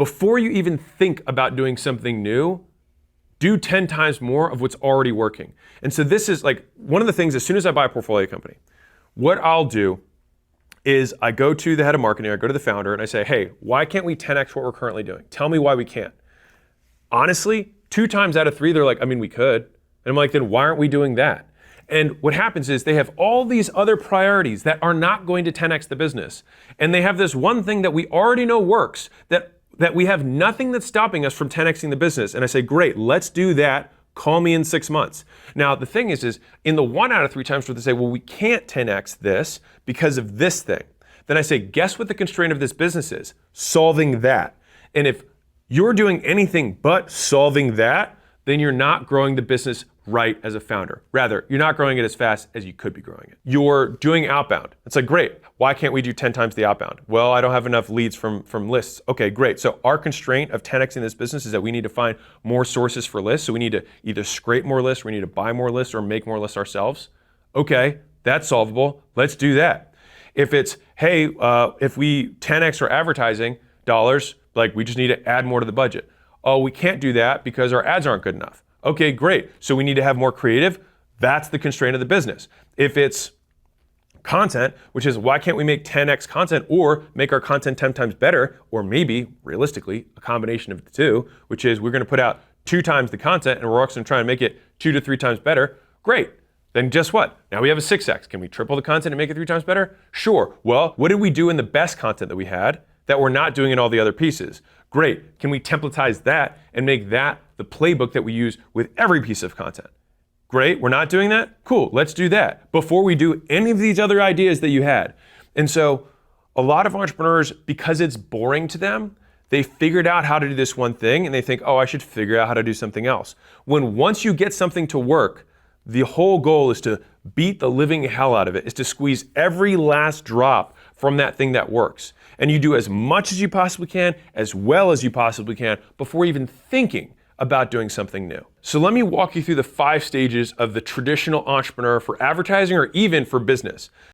before you even think about doing something new, do 10 times more of what's already working. And so this is like one of the things, as soon as I buy a portfolio company, what I'll do is I go to the head of marketing, I go to the founder and I say, hey, why can't we 10x what we're currently doing? Tell me why we can't. Honestly, 2 times out of 3, they're like, I mean, we could. And I'm like, then why aren't we doing that? And what happens is they have all these other priorities that are not going to 10x the business. And they have this one thing that we already know works, that we have nothing that's stopping us from 10xing the business. And I say, great, let's do that. Call me in 6 months. Now, the thing is in the 1 out of 3 times where they say, well, we can't 10x this because of this thing. Then I say, guess what the constraint of this business is? Solving that. And if you're doing anything but solving that, then you're not growing the business right as a founder. Rather, you're not growing it as fast as you could be growing it. You're doing outbound. It's like, great, why can't we do 10 times the outbound? Well, I don't have enough leads from lists. Okay, great. So our constraint of 10xing this business is that we need to find more sources for lists. So we need to either scrape more lists, we need to buy more lists, or make more lists ourselves. Okay, that's solvable. Let's do that. If it's, hey, if we 10x our advertising dollars, like we just need to add more to the budget. Oh, we can't do that because our ads aren't good enough. Okay, great. So we need to have more creative. That's the constraint of the business. If it's content, which is why can't we make 10x content or make our content 10 times better, or maybe realistically a combination of the two, which is we're going to put out 2 times the content and we're also going to try and make it 2 to 3 times better. Great. Then guess what? Now we have a 6x. Can we triple the content and make it 3 times better? Sure. Well, what did we do in the best content that we had that we're not doing in all the other pieces? Great. Can we templatize that and make that the playbook that we use with every piece of content? Great. We're not doing that? Cool. Let's do that before we do any of these other ideas that you had. And so a lot of entrepreneurs, because it's boring to them, they figured out how to do this one thing and they think, oh, I should figure out how to do something else. When once you get something to work, the whole goal is to beat the living hell out of it, is to squeeze every last drop from that thing that works. And you do as much as you possibly can, as well as you possibly can, before even thinking about doing something new. So let me walk you through the 5 stages of the traditional entrepreneur for advertising or even for business.